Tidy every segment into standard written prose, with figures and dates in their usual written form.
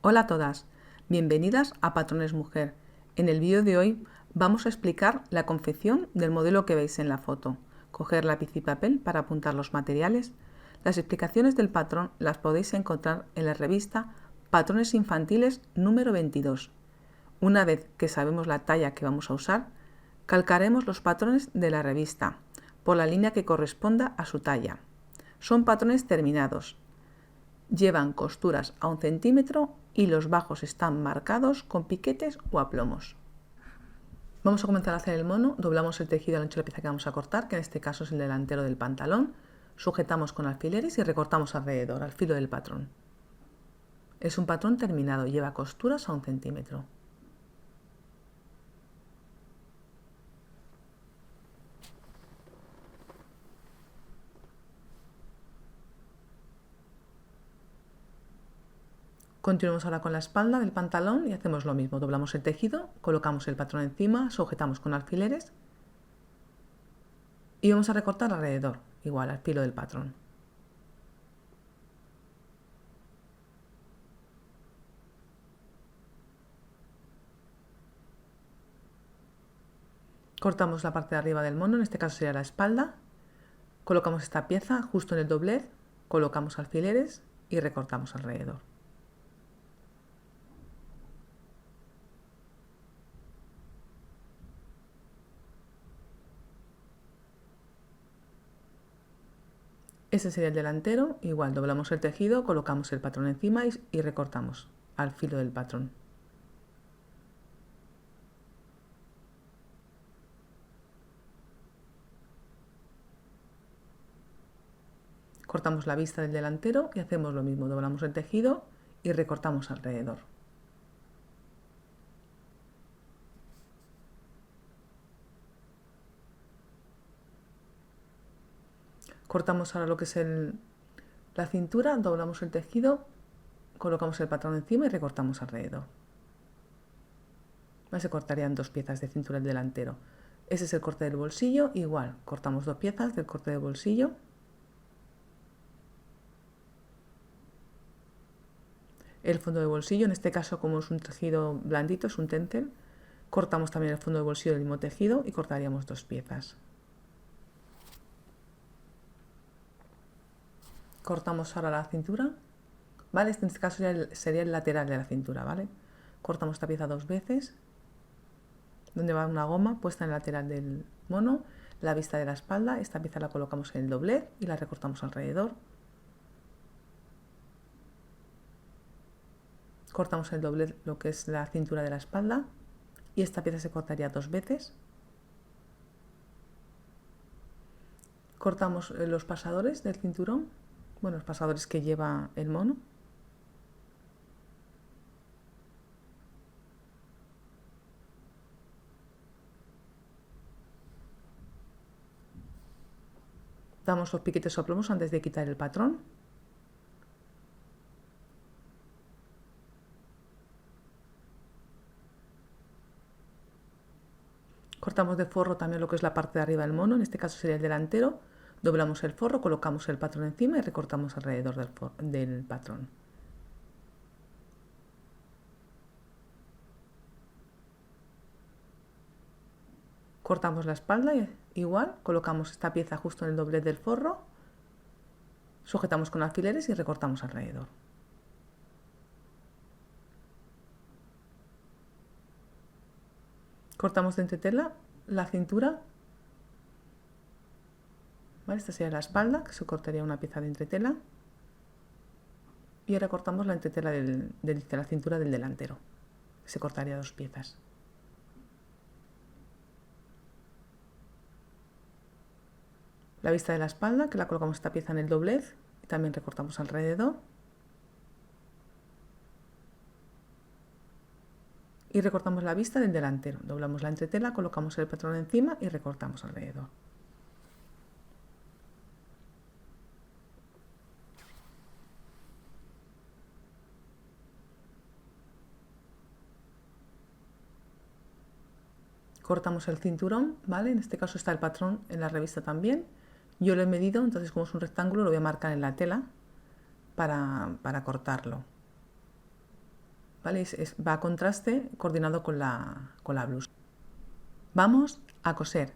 Hola a todas, bienvenidas a Patrones Mujer. En el vídeo de hoy vamos a explicar la confección del modelo que veis en la foto, coger lápiz y papel para apuntar los materiales. Las explicaciones del patrón las podéis encontrar en la revista Patrones Infantiles número 22. Una vez que sabemos la talla que vamos a usar, calcaremos los patrones de la revista por la línea que corresponda a su talla. Son patrones terminados. Llevan costuras a 1 centímetro y los bajos están marcados con piquetes o aplomos. Vamos a comenzar a hacer el mono. Doblamos el tejido al ancho de la pieza que vamos a cortar, que en este caso es el delantero del pantalón. Sujetamos con alfileres y recortamos alrededor, al filo del patrón. Es un patrón terminado, lleva costuras a 1 centímetro. Continuamos ahora con la espalda del pantalón y hacemos lo mismo. Doblamos el tejido, colocamos el patrón encima, sujetamos con alfileres y vamos a recortar alrededor, igual al filo del patrón. Cortamos la parte de arriba del mono, en este caso sería la espalda. Colocamos esta pieza justo en el doblez, colocamos alfileres y recortamos alrededor. Este sería el delantero, igual doblamos el tejido, colocamos el patrón encima y recortamos al filo del patrón. Cortamos la vista del delantero y hacemos lo mismo, doblamos el tejido y recortamos alrededor. Cortamos ahora lo que es la cintura, doblamos el tejido, colocamos el patrón encima y recortamos alrededor. Se cortarían 2 piezas de cintura del delantero. Ese es el corte del bolsillo, igual, cortamos 2 piezas del corte del bolsillo. El fondo de bolsillo, en este caso como es un tejido blandito, es un tencel, cortamos también el fondo de bolsillo del mismo tejido y cortaríamos 2 piezas. Cortamos ahora la cintura, ¿vale? En este caso sería el lateral de la cintura, ¿vale? Cortamos esta pieza 2 veces, donde va una goma puesta en el lateral del mono, la vista de la espalda, esta pieza la colocamos en el doblez y la recortamos alrededor. Cortamos el doblez, lo que es la cintura de la espalda, y esta pieza se cortaría 2 veces. Cortamos los pasadores del cinturón, bueno, los pasadores que lleva el mono. Damos los piquetes o plomos antes de quitar el patrón. Cortamos de forro también lo que es la parte de arriba del mono, en este caso sería el delantero. Doblamos el forro, colocamos el patrón encima y recortamos alrededor del patrón. Cortamos la espalda y igual, colocamos esta pieza justo en el doblez del forro, sujetamos con alfileres y recortamos alrededor. Cortamos de entretela la cintura, ¿vale? Esta sería la espalda, que se cortaría una pieza de entretela. Y ahora cortamos la entretela de la cintura del delantero, que se cortaría 2 piezas. La vista de la espalda, que la colocamos esta pieza en el doblez y también recortamos alrededor. Y recortamos la vista del delantero. Doblamos la entretela, colocamos el patrón encima y recortamos alrededor. Cortamos el cinturón, ¿vale? En este caso está el patrón en la revista también. Yo lo he medido, entonces como es un rectángulo lo voy a marcar en la tela para cortarlo. ¿vale? Va a contraste coordinado con la blusa. Vamos a coser.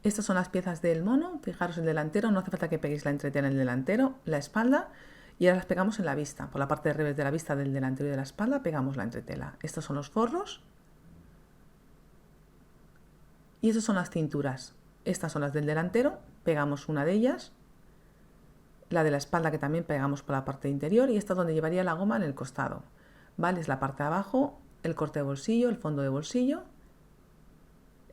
Estas son las piezas del mono. Fijaros el delantero, no hace falta que peguéis la entretela en el delantero, la espalda, y ahora las pegamos en la vista. Por la parte de revés de la vista del delantero y de la espalda pegamos la entretela. Estos son los forros y estas son las cinturas. Estas son las del delantero, pegamos una de ellas, la de la espalda que también pegamos por la parte interior, y esta es donde llevaría la goma en el costado. ¿Vale? Es la parte de abajo, el corte de bolsillo, el fondo de bolsillo,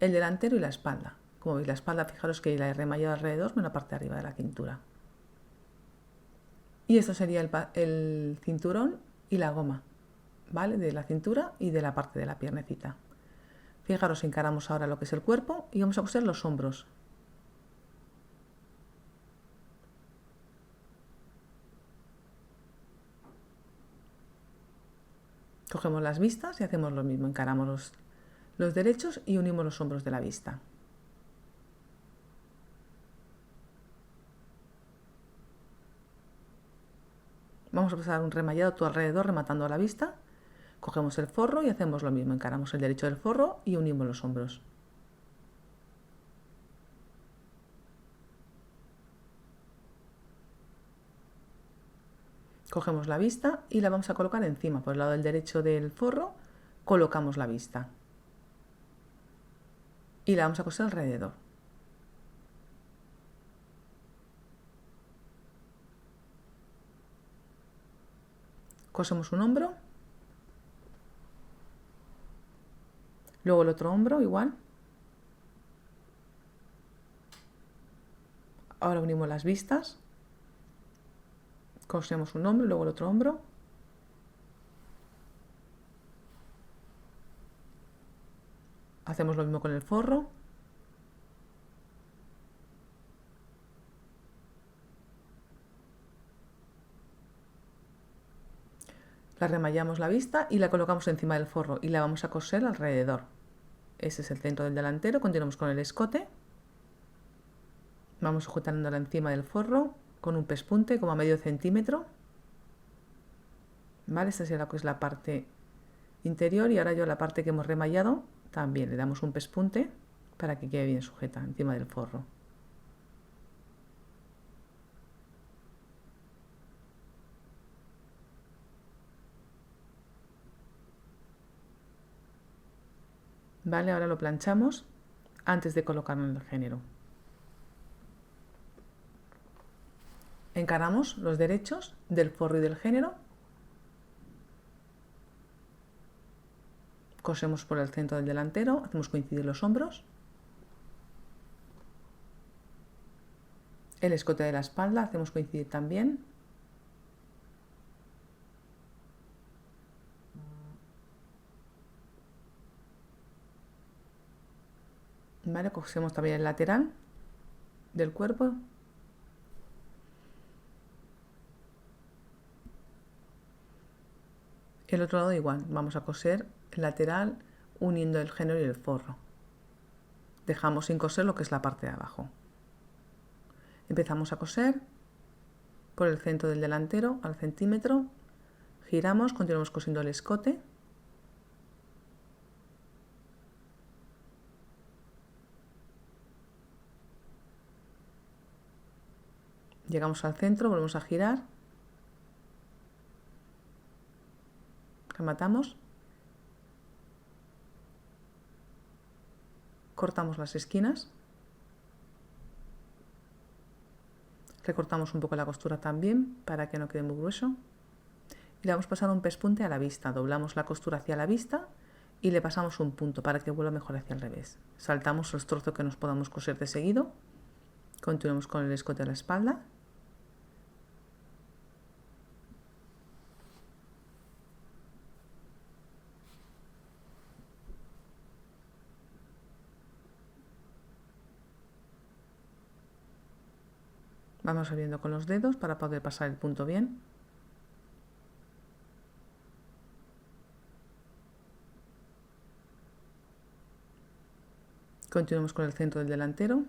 el delantero y la espalda. Como veis, la espalda, fijaros que la he remallado alrededor en la parte de arriba de la cintura. Y esto sería el cinturón y la goma, ¿vale? De la cintura y de la parte de la piernecita. Fijaros, encaramos ahora lo que es el cuerpo y vamos a coser los hombros. Cogemos las vistas y hacemos lo mismo, encaramos los derechos y unimos los hombros de la vista. Vamos a pasar un remallado todo alrededor rematando a la vista. Cogemos el forro y hacemos lo mismo, encaramos el derecho del forro y unimos los hombros. Cogemos la vista y la vamos a colocar encima. Por el lado del derecho del forro colocamos la vista y la vamos a coser alrededor. Cosemos un hombro, luego el otro hombro igual. Ahora unimos las vistas, cosemos un hombro, luego el otro hombro. Hacemos lo mismo con el forro. La remallamos la vista y la colocamos encima del forro y la vamos a coser alrededor. Ese es el centro del delantero. Continuamos con el escote. Vamos sujetándola encima del forro con un pespunte como a medio centímetro. ¿Vale? Esta sería lo que es la parte interior, y ahora yo la parte que hemos remallado también le damos un pespunte para que quede bien sujeta encima del forro. Vale, ahora lo planchamos antes de colocarlo en el género. Encaramos los derechos del forro y del género. Cosemos por el centro del delantero, hacemos coincidir los hombros. El escote de la espalda hacemos coincidir también. Vale, cosemos también el lateral del cuerpo. El otro lado igual, vamos a coser el lateral uniendo el género y el forro. Dejamos sin coser lo que es la parte de abajo. Empezamos a coser por el centro del delantero al centímetro, giramos, continuamos cosiendo el escote. Llegamos al centro, volvemos a girar, rematamos, cortamos las esquinas, recortamos un poco la costura también para que no quede muy grueso y le vamos pasando un pespunte a la vista. Doblamos la costura hacia la vista y le pasamos un punto para que vuelva mejor hacia el revés. Saltamos los trozos que nos podamos coser de seguido, continuamos con el escote a la espalda. Vamos abriendo con los dedos para poder pasar el punto bien. Continuamos con el centro del delantero.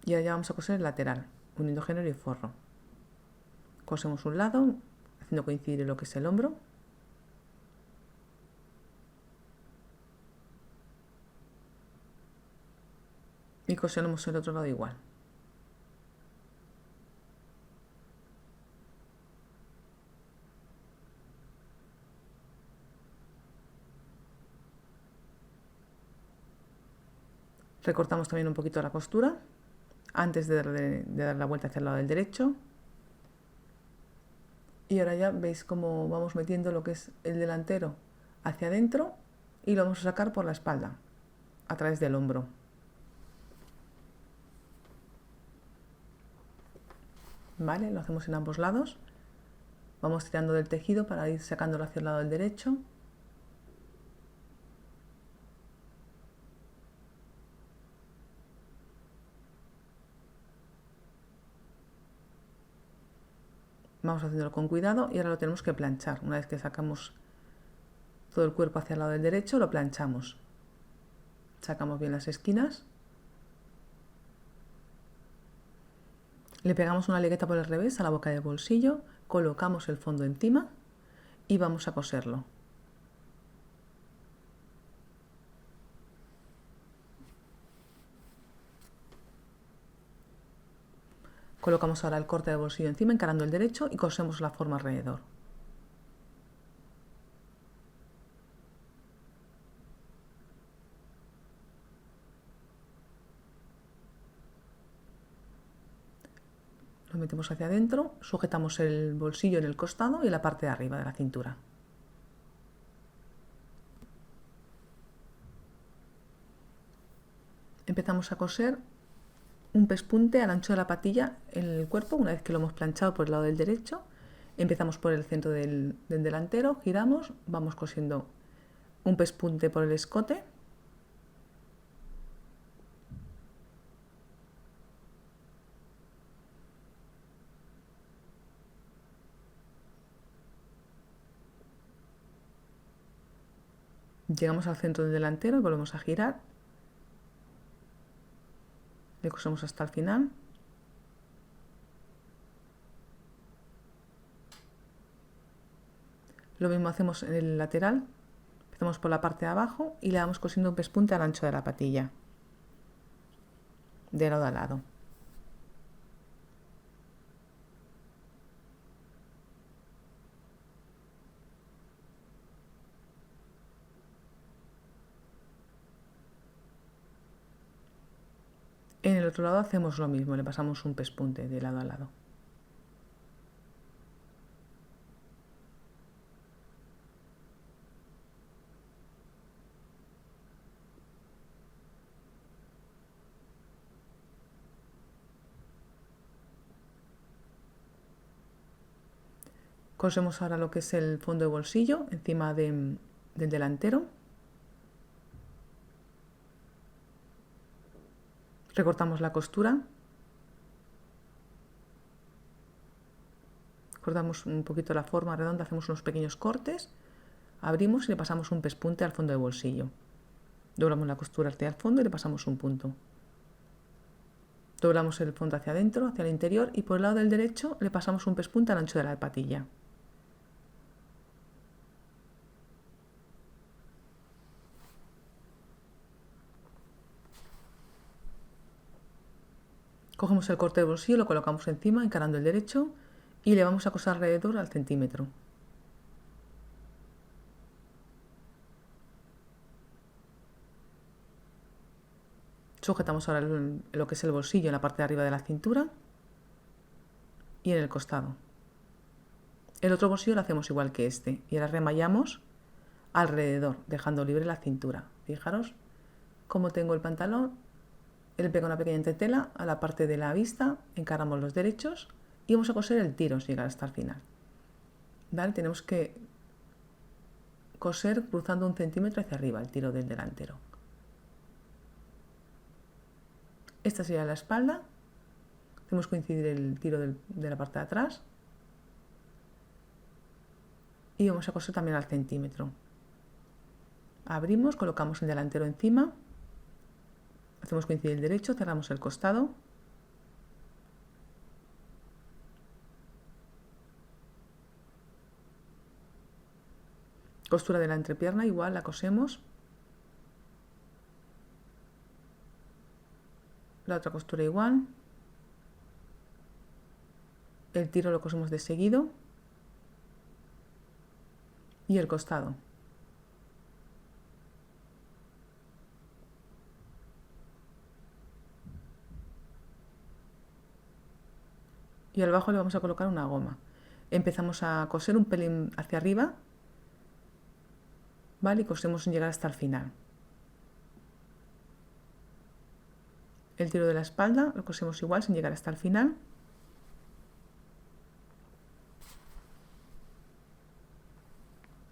Y ahora ya vamos a coser el lateral, uniendo género y forro. Cosemos un lado, haciendo coincidir lo que es el hombro. Y cosemos el otro lado igual. Recortamos también un poquito la costura antes de dar la vuelta hacia el lado del derecho. Y ahora ya veis cómo vamos metiendo lo que es el delantero hacia adentro y lo vamos a sacar por la espalda, a través del hombro. ¿Vale? Lo hacemos en ambos lados. Vamos tirando del tejido para ir sacándolo hacia el lado del derecho. Vamos haciéndolo con cuidado y ahora lo tenemos que planchar. Una vez que sacamos todo el cuerpo hacia el lado del derecho, lo planchamos. Sacamos bien las esquinas. Le pegamos una ligueta por el revés a la boca del bolsillo, colocamos el fondo encima y vamos a coserlo. Colocamos ahora el corte de bolsillo encima, encarando el derecho y cosemos la forma alrededor. Lo metemos hacia adentro, sujetamos el bolsillo en el costado y en la parte de arriba de la cintura. Empezamos a coser un pespunte al ancho de la patilla en el cuerpo. Una vez que lo hemos planchado por el lado del derecho, empezamos por el centro del delantero, giramos, vamos cosiendo un pespunte por el escote. Llegamos al centro del delantero y volvemos a girar. Le cosemos hasta el final. Lo mismo hacemos en el lateral. Empezamos por la parte de abajo y le vamos cosiendo un pespunte al ancho de la patilla, de lado a lado. En el otro lado hacemos lo mismo, le pasamos un pespunte de lado a lado. Cosemos ahora lo que es el fondo de bolsillo encima del delantero. Recortamos la costura. Cortamos un poquito la forma redonda, hacemos unos pequeños cortes, abrimos y le pasamos un pespunte al fondo de bolsillo. Doblamos la costura hacia el fondo y le pasamos un punto. Doblamos el fondo hacia adentro, hacia el interior y por el lado del derecho le pasamos un pespunte al ancho de la patilla. Cogemos el corte de bolsillo, lo colocamos encima, encarando el derecho y le vamos a coser alrededor al centímetro. Sujetamos ahora lo que es el bolsillo en la parte de arriba de la cintura y en el costado. El otro bolsillo lo hacemos igual que este y ahora remallamos alrededor, dejando libre la cintura. Fijaros cómo tengo el pantalón. Le pego una pequeña entretela a la parte de la vista, encaramos los derechos y vamos a coser el tiro sin llegar hasta el final. ¿Vale? Tenemos que coser cruzando 1 centímetro hacia arriba el tiro del delantero. Esta sería la espalda. Hacemos coincidir el tiro de la parte de atrás y vamos a coser también al centímetro. Abrimos, colocamos el delantero encima. Hacemos coincidir el derecho, cerramos el costado Costura de la entrepierna, igual la cosemos. La otra costura igual. El tiro lo cosemos de seguido. Y el costado. Y al bajo le vamos a colocar una goma. Empezamos a coser un pelín hacia arriba, ¿vale? Y cosemos sin llegar hasta el final. El tiro de la espalda lo cosemos igual sin llegar hasta el final.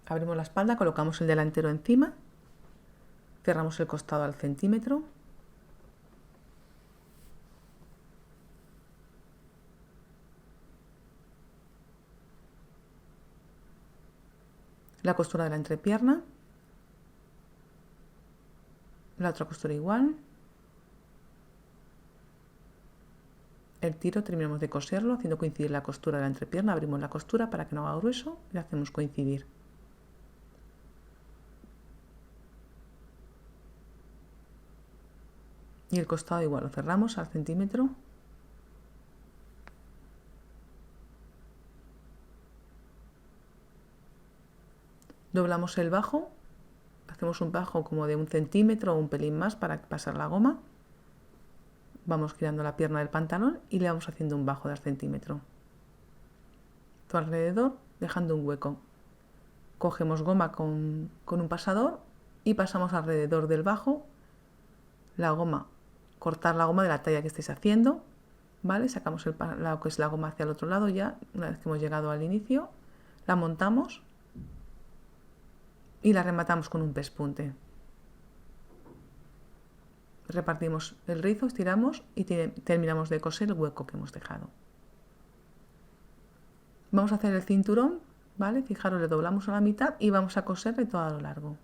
Abrimos la espalda, colocamos el delantero encima, cerramos el costado al centímetro. La costura de la entrepierna, la otra costura igual. El tiro terminamos de coserlo haciendo coincidir la costura de la entrepierna, abrimos la costura para que no haga grueso y la hacemos coincidir. Y el costado igual, lo cerramos al centímetro. Doblamos el bajo, hacemos un bajo como de 1 centímetro o un pelín más para pasar la goma. Vamos girando la pierna del pantalón y le vamos haciendo un bajo de al centímetro. Todo alrededor, dejando un hueco. Cogemos goma con un pasador y pasamos alrededor del bajo la goma. Cortar la goma de la talla que estéis haciendo, ¿vale? Sacamos lo que es la goma hacia el otro lado ya, una vez que hemos llegado al inicio, la montamos y la rematamos con un pespunte. Repartimos el rizo, estiramos y terminamos de coser el hueco que hemos dejado. Vamos a hacer el cinturón, ¿vale? Fijaros, le doblamos a la mitad y vamos a coserle todo a lo largo.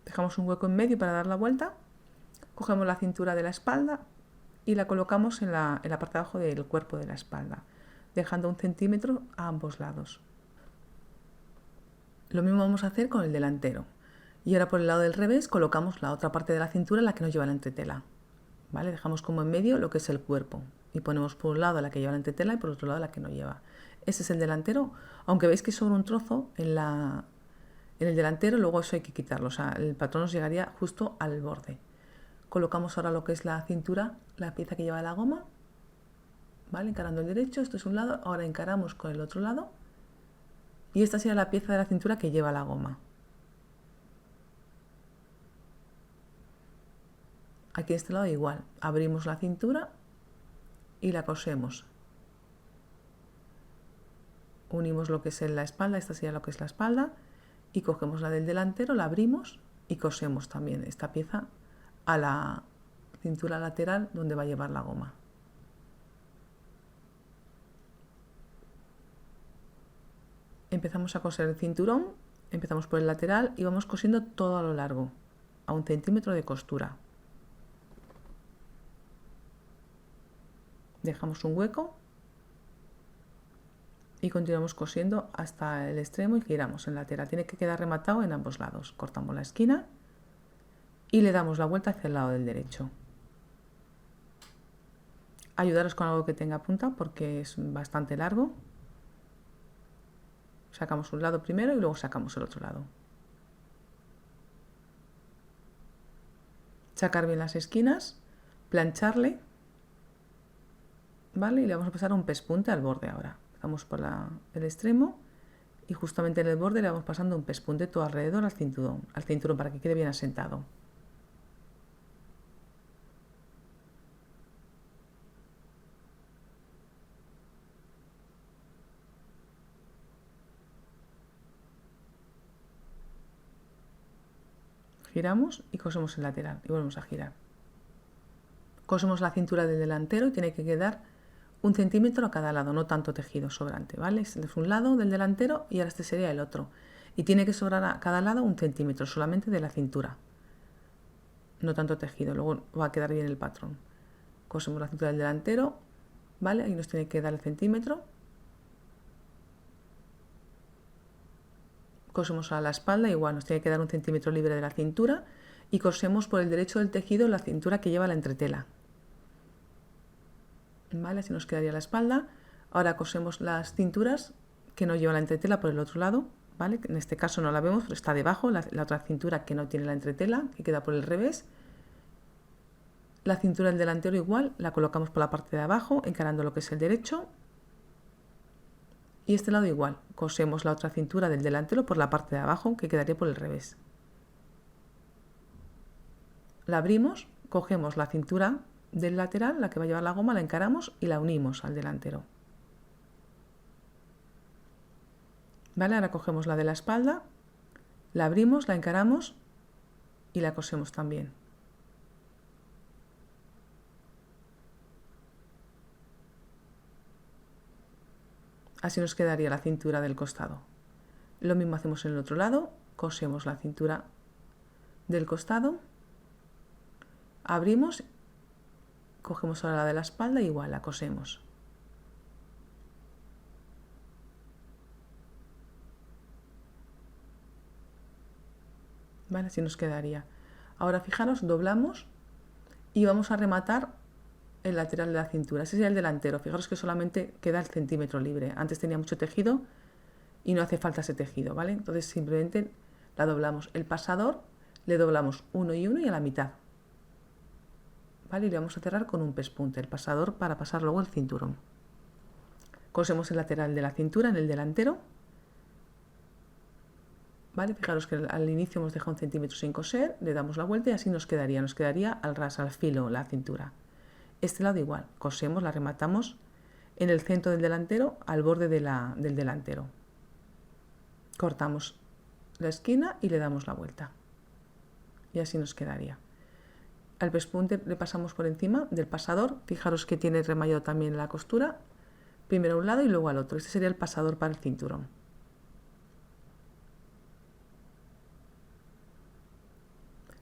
Dejamos un hueco en medio para dar la vuelta, cogemos la cintura de la espalda y la colocamos en la parte de abajo del cuerpo de la espalda, dejando 1 centímetro a ambos lados. Lo mismo vamos a hacer con el delantero. Y ahora por el lado del revés colocamos la otra parte de la cintura, la que nos lleva la entretela. ¿Vale? Dejamos como en medio lo que es el cuerpo y ponemos por un lado la que lleva la entretela y por otro lado la que no lleva. Ese es el delantero, aunque veis que sobra un trozo en el delantero, luego eso hay que quitarlo, o sea, el patrón nos llegaría justo al borde. Colocamos ahora lo que es la cintura, la pieza que lleva la goma, ¿vale? Encarando el derecho, esto es un lado, ahora encaramos con el otro lado y esta sería la pieza de la cintura que lleva la goma. Aquí de este lado igual, abrimos la cintura y la cosemos. Unimos lo que es en la espalda, esta sería lo que es la espalda, y cogemos la del delantero, la abrimos y cosemos también esta pieza a la cintura lateral donde va a llevar la goma. Empezamos a coser el cinturón, empezamos por el lateral y vamos cosiendo todo a lo largo, a 1 centímetro de costura. Dejamos un hueco y continuamos cosiendo hasta el extremo y giramos en lateral. Tiene que quedar rematado en ambos lados. Cortamos la esquina y le damos la vuelta hacia el lado del derecho. Ayudaros con algo que tenga punta porque es bastante largo. Sacamos un lado primero y luego sacamos el otro lado. Sacar bien las esquinas, plancharle, ¿vale? Y le vamos a pasar un pespunte al borde ahora. Vamos por el extremo y justamente en el borde le vamos pasando un pespunte todo alrededor al cinturón para que quede bien asentado. Giramos y cosemos el lateral y volvemos a girar. Cosemos la cintura del delantero y tiene que quedar 1 centímetro a cada lado, no tanto tejido sobrante, ¿vale? Este es un lado del delantero y ahora este sería el otro. Y tiene que sobrar a cada lado 1 centímetro solamente de la cintura. no tanto tejido, luego va a quedar bien el patrón. Cosemos la cintura del delantero, ¿vale? Ahí nos tiene que dar el centímetro. Cosemos a la espalda, igual nos tiene que dar 1 centímetro libre de la cintura y cosemos por el derecho del tejido la cintura que lleva la entretela. ¿Vale? Así nos quedaría la espalda. Ahora cosemos las cinturas que no llevan la entretela por el otro lado, ¿vale? En este caso no la vemos, pero está debajo, la otra cintura que no tiene la entretela, que queda por el revés. La cintura del delantero igual, la colocamos por la parte de abajo, encarando lo que es el derecho. Y este lado igual, cosemos la otra cintura del delantero por la parte de abajo, que quedaría por el revés. La abrimos, cogemos la cintura del lateral, la que va a llevar la goma, la encaramos y la unimos al delantero. Vale, ahora cogemos la de la espalda, la abrimos, la encaramos y la cosemos también. Así nos quedaría la cintura del costado. Lo mismo hacemos en el otro lado, cosemos la cintura del costado, abrimos, cogemos ahora la de la espalda y igual la cosemos. ¿Vale? Así nos quedaría. Ahora fijaros, doblamos y vamos a rematar el lateral de la cintura. Ese sería el delantero. Fijaros que solamente queda el centímetro libre. Antes tenía mucho tejido y no hace falta ese tejido, ¿vale? Entonces simplemente la doblamos. El pasador le doblamos uno y uno y a la mitad. ¿Vale? Y le vamos a cerrar con un pespunte, el pasador, para pasar luego el cinturón. Cosemos el lateral de la cintura en el delantero. ¿Vale? Fijaros que al inicio hemos dejado 1 centímetro sin coser, le damos la vuelta y así nos quedaría al ras, al filo, la cintura. Este lado igual, cosemos, la rematamos en el centro del delantero, al borde del delantero. Cortamos la esquina y le damos la vuelta. Y así nos quedaría. Al pespunte le pasamos por encima del pasador, fijaros que tiene remallado también la costura, primero a un lado y luego al otro. Este sería el pasador para el cinturón.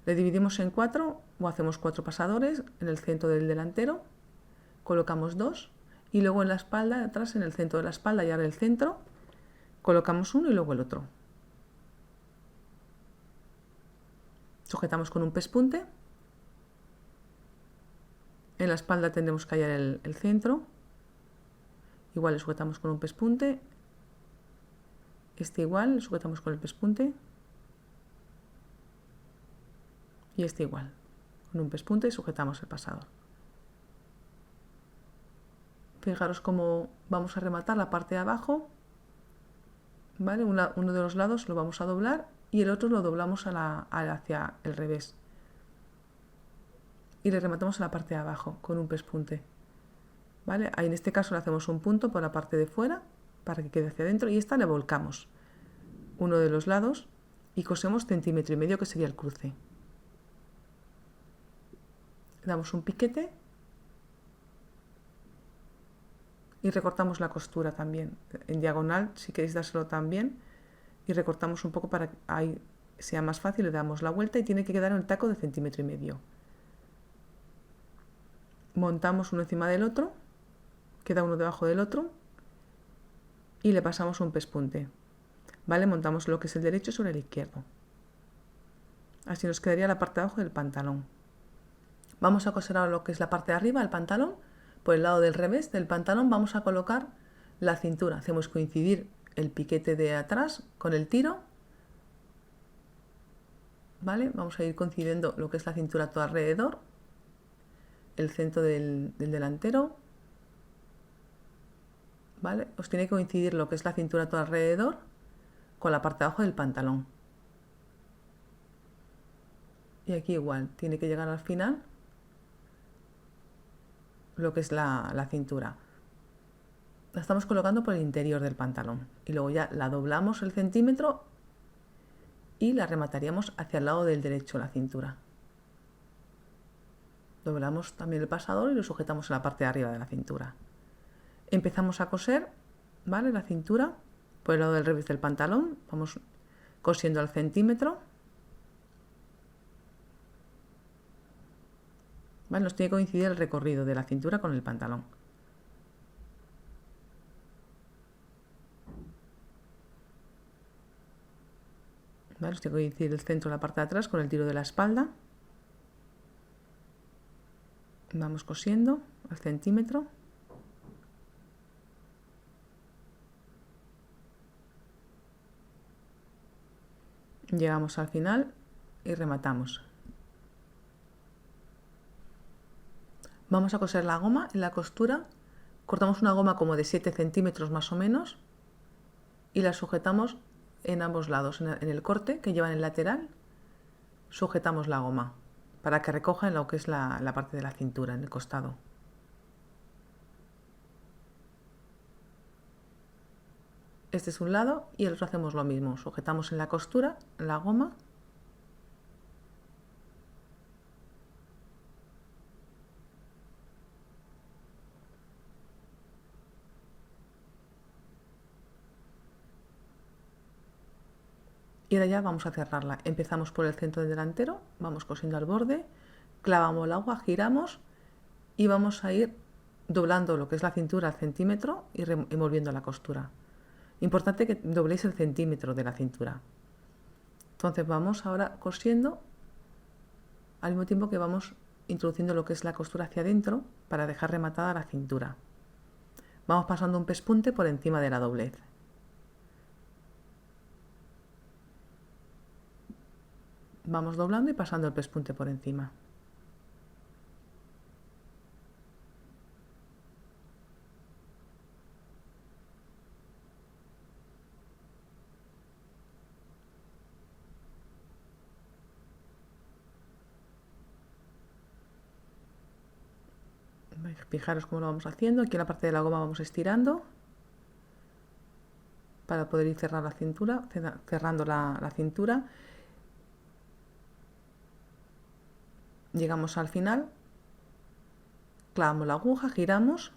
Le dividimos en 4 o hacemos 4 pasadores en el centro del delantero, colocamos 2 y luego en la espalda, atrás en el centro de la espalda y ahora el centro, colocamos uno y luego el otro. Sujetamos con un pespunte, en la espalda tendremos que hallar el centro, igual le sujetamos con un pespunte, este igual le sujetamos con el pespunte, y este igual, con un pespunte sujetamos el pasador. Fijaros cómo vamos a rematar la parte de abajo, ¿vale? Uno de los lados lo vamos a doblar y el otro lo doblamos hacia el revés. Y le rematamos a la parte de abajo con un pespunte. ¿Vale? Ahí en este caso le hacemos un punto por la parte de fuera para que quede hacia adentro y esta le volcamos uno de los lados y cosemos 1,5 centímetros que sería el cruce. Damos un piquete y recortamos la costura también en diagonal si queréis dárselo también y recortamos un poco para que ahí sea más fácil, le damos la vuelta y tiene que quedar en el taco de 1,5 centímetros. Montamos uno encima del otro, queda uno debajo del otro y le pasamos un pespunte. ¿Vale? Montamos lo que es el derecho sobre el izquierdo. Así nos quedaría la parte de abajo del pantalón. Vamos a coser ahora lo que es la parte de arriba del pantalón. Por el lado del revés del pantalón vamos a colocar la cintura. Hacemos coincidir el piquete de atrás con el tiro. ¿Vale? Vamos a ir coincidiendo lo que es la cintura todo alrededor. El centro del delantero. ¿Vale? Os tiene que coincidir lo que es la cintura todo alrededor con la parte de abajo del pantalón. Y aquí igual, tiene que llegar al final lo que es la cintura. La estamos colocando por el interior del pantalón y luego ya la doblamos el centímetro y la remataríamos hacia el lado del derecho la cintura. Doblamos también el pasador y lo sujetamos en la parte de arriba de la cintura. Empezamos a coser, ¿vale? La cintura por el lado del revés del pantalón, vamos cosiendo al centímetro. ¿Vale? Nos tiene que coincidir el recorrido de la cintura con el pantalón. ¿Vale? Nos tiene que coincidir el centro de la parte de atrás con el tiro de la espalda. Vamos cosiendo al centímetro. Llegamos al final y rematamos. Vamos a coser la goma en la costura. Cortamos una goma como de 7 centímetros más o menos y la sujetamos en ambos lados. En el corte que lleva en el lateral sujetamos la goma para que recoja en lo que es la parte de la cintura, en el costado. Este es un lado y el otro hacemos lo mismo. Sujetamos en la costura la goma. Y ahora ya vamos a cerrarla. Empezamos por el centro del delantero, vamos cosiendo al borde, clavamos el agua, giramos y vamos a ir doblando lo que es la cintura al centímetro y revolviendo la costura. Importante que dobléis el centímetro de la cintura. Entonces vamos ahora cosiendo al mismo tiempo que vamos introduciendo lo que es la costura hacia adentro para dejar rematada la cintura. Vamos pasando un pespunte por encima de la doblez. Vamos doblando y pasando el pespunte por encima. Fijaros cómo lo vamos haciendo. Aquí en la parte de la goma vamos estirando para poder ir cerrar la cintura, cerrando la cintura. Llegamos al final, clavamos la aguja, giramos,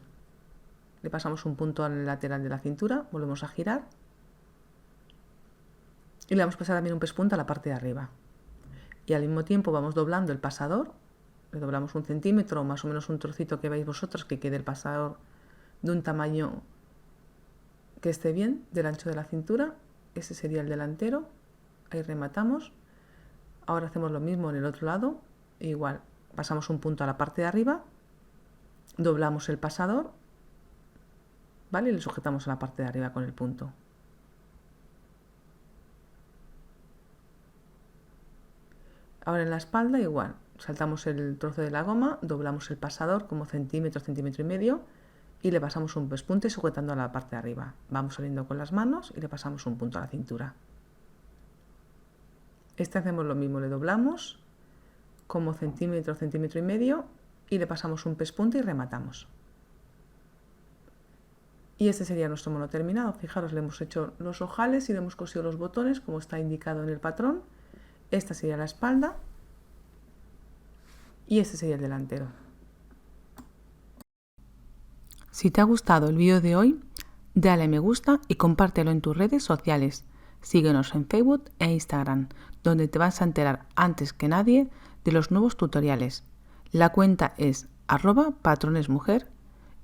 le pasamos un punto al lateral de la cintura, volvemos a girar y le vamos a pasar también un pespunte a la parte de arriba. Y al mismo tiempo vamos doblando el pasador, le doblamos 1 centímetro o más o menos un trocito que veis vosotros que quede el pasador de un tamaño que esté bien del ancho de la cintura. Ese sería el delantero, ahí rematamos. Ahora hacemos lo mismo en el otro lado, igual pasamos un punto a la parte de arriba, doblamos el pasador, ¿vale? Y le sujetamos a la parte de arriba con el punto. Ahora en la espalda igual, saltamos el trozo de la goma, doblamos el pasador como centímetro, centímetro y medio y le pasamos un pespunte sujetando a la parte de arriba. Vamos saliendo con las manos y le pasamos un punto a la cintura. Este hacemos lo mismo, le doblamos como centímetro, centímetro y medio y le pasamos un pespunte y rematamos. Y este sería nuestro mono terminado. Fijaros, le hemos hecho los ojales y le hemos cosido los botones como está indicado en el patrón. Esta sería la espalda y este sería el delantero. Si te ha gustado el vídeo de hoy, dale a me gusta y compártelo en tus redes sociales. Síguenos en Facebook e Instagram, donde te vas a enterar antes que nadie de los nuevos tutoriales. La cuenta es @patronesmujer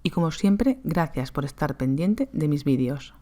y como siempre, gracias por estar pendiente de mis vídeos.